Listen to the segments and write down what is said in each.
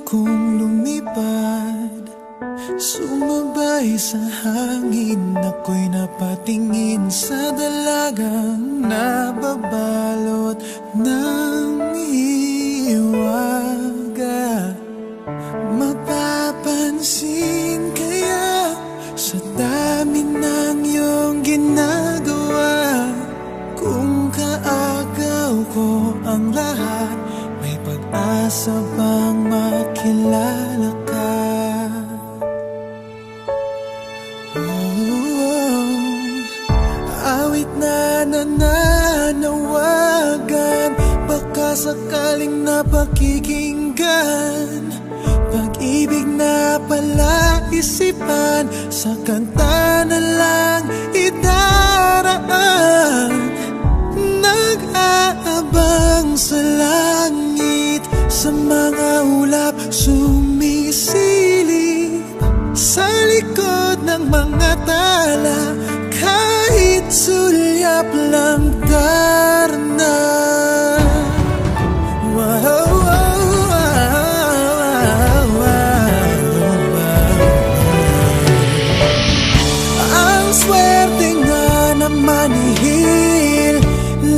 akong lumipad, sumabay sa hangin. Ako'y napatingin sa dalagang nababalot ng hiwaga. Mapapansin kaya sa dami ng iyong ginagawa, kung kaagaw ko ang lahat, may pag-asa bang makilala ka? Awit na nananawagan, baka sakaling napakikinggan. Pag-ibig na pala isipan, sa kanta na lang idaraan. Nag-aabang sa langit, sa mga ulap sumisilip, sa likod ng mga tala, kahit sulyap lang darna. Ang swerte nga na manihil,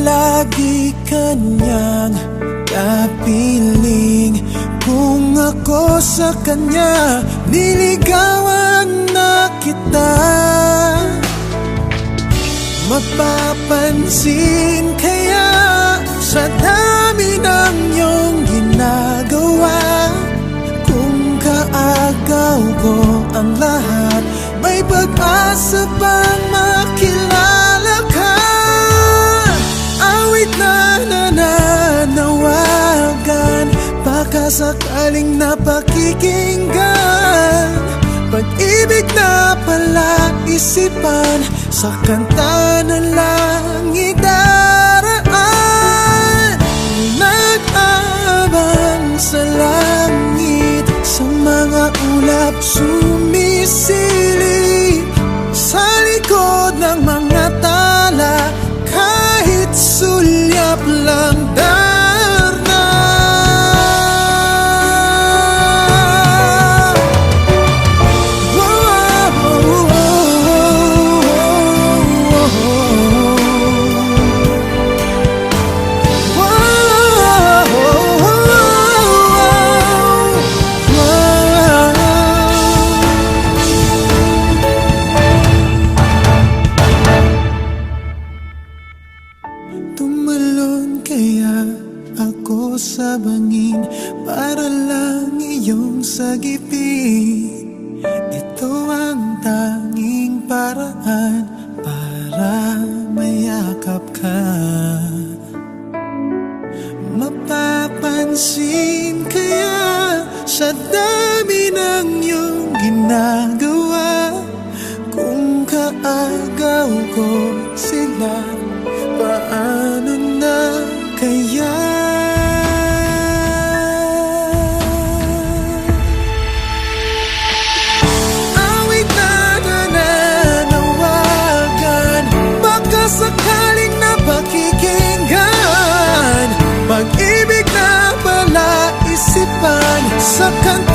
lagi kanyang kapiling. Kung ako sa kanya, niligawan na kita. Mapapansin kaya sa dami ng iyong ginagawa, kung kaagaw ko ang lahat, may pag-asa bang makilala ka? Awit na nananawagan, baka sakaling napakikinggan. Pag-ibig na pala isipan, sa kanta na lang idaraan. Nag-abang sa langit, sa mga ulap sumisilip, sa likod ng mga tala, kahit sulyap lang darna. Tumalon kaya ako sa bangin para lang iyong sagipin. Ito ang tanging paraan para mayakap ka. Mapapansin kaya sa dami ng iyong ginagawa, kung kaagaw ko sila, paano na kaya? Awit na nananawagan, baka sakaling napakikinggan. Pag-ibig na pala isipan, sa kanta